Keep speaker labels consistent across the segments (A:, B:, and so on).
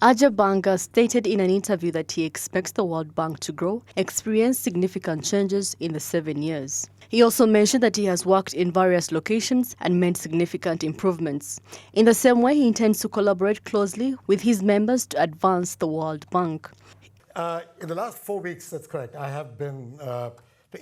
A: Ajay Banga stated in an interview that he expects the World Bank to grow, experience significant changes in the 7 years. He also mentioned that he has worked in various locations and made significant improvements. In the same way, he intends to collaborate closely with his members to advance the World Bank.
B: In the last 4 weeks, that's correct, I have been to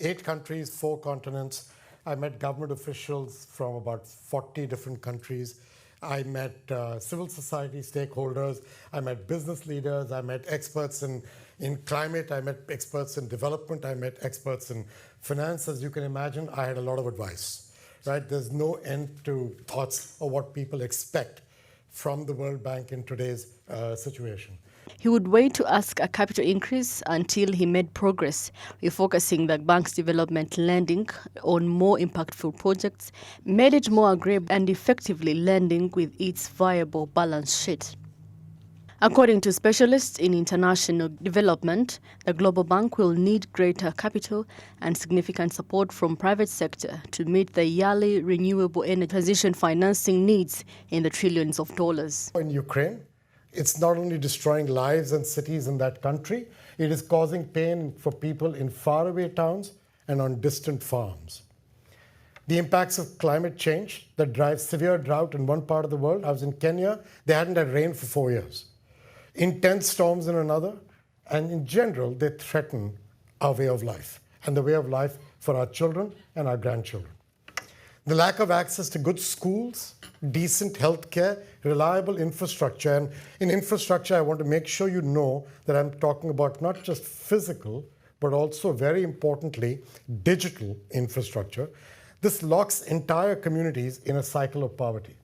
B: 8 countries, 4 continents. I met government officials from about 40 different countries. I met civil society stakeholders. I met business leaders. I met experts in climate. I met experts in development. I met experts in finance. As you can imagine, I had a lot of advice. Right? There's no end to thoughts of what people expect from the World Bank in today's situation.
A: He would wait to ask a capital increase until he made progress, refocusing the bank's development lending on more impactful projects, made it more agreeable and effectively lending with its viable balance sheet. According to specialists in international development, the Global Bank will need greater capital and significant support from private sector to meet the yearly renewable energy transition financing needs in the trillions of dollars.
B: In Ukraine, it's not only destroying lives and cities in that country, it is causing pain for people in faraway towns and on distant farms. The impacts of climate change that drives severe drought in one part of the world. I was in Kenya, they hadn't had rain for 4 years. Intense storms in another, and in general, they threaten our way of life and the way of life for our children and our grandchildren. The lack of access to good schools, decent healthcare, reliable infrastructure. And in infrastructure, I want to make sure you know that I'm talking about not just physical, but also, very importantly, digital infrastructure. This locks entire communities in a cycle of poverty.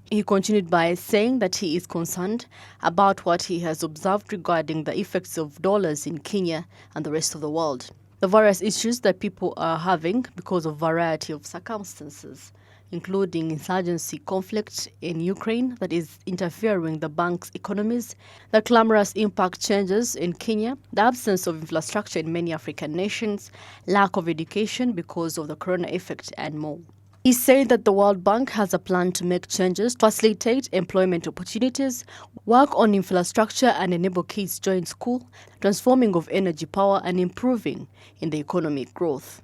A: He continued by saying that he is concerned about what he has observed regarding the effects of dollars in Kenya and the rest of the world. The various issues that people are having because of a variety of circumstances, including insurgency conflict in Ukraine that is interfering the bank's economies, the clamorous impact changes in Kenya, the absence of infrastructure in many African nations, lack of education because of the corona effect, and more. He said that the World Bank has a plan to make changes to facilitate employment opportunities, work on infrastructure and enable kids to join school, transforming of energy power and improving in the economic growth.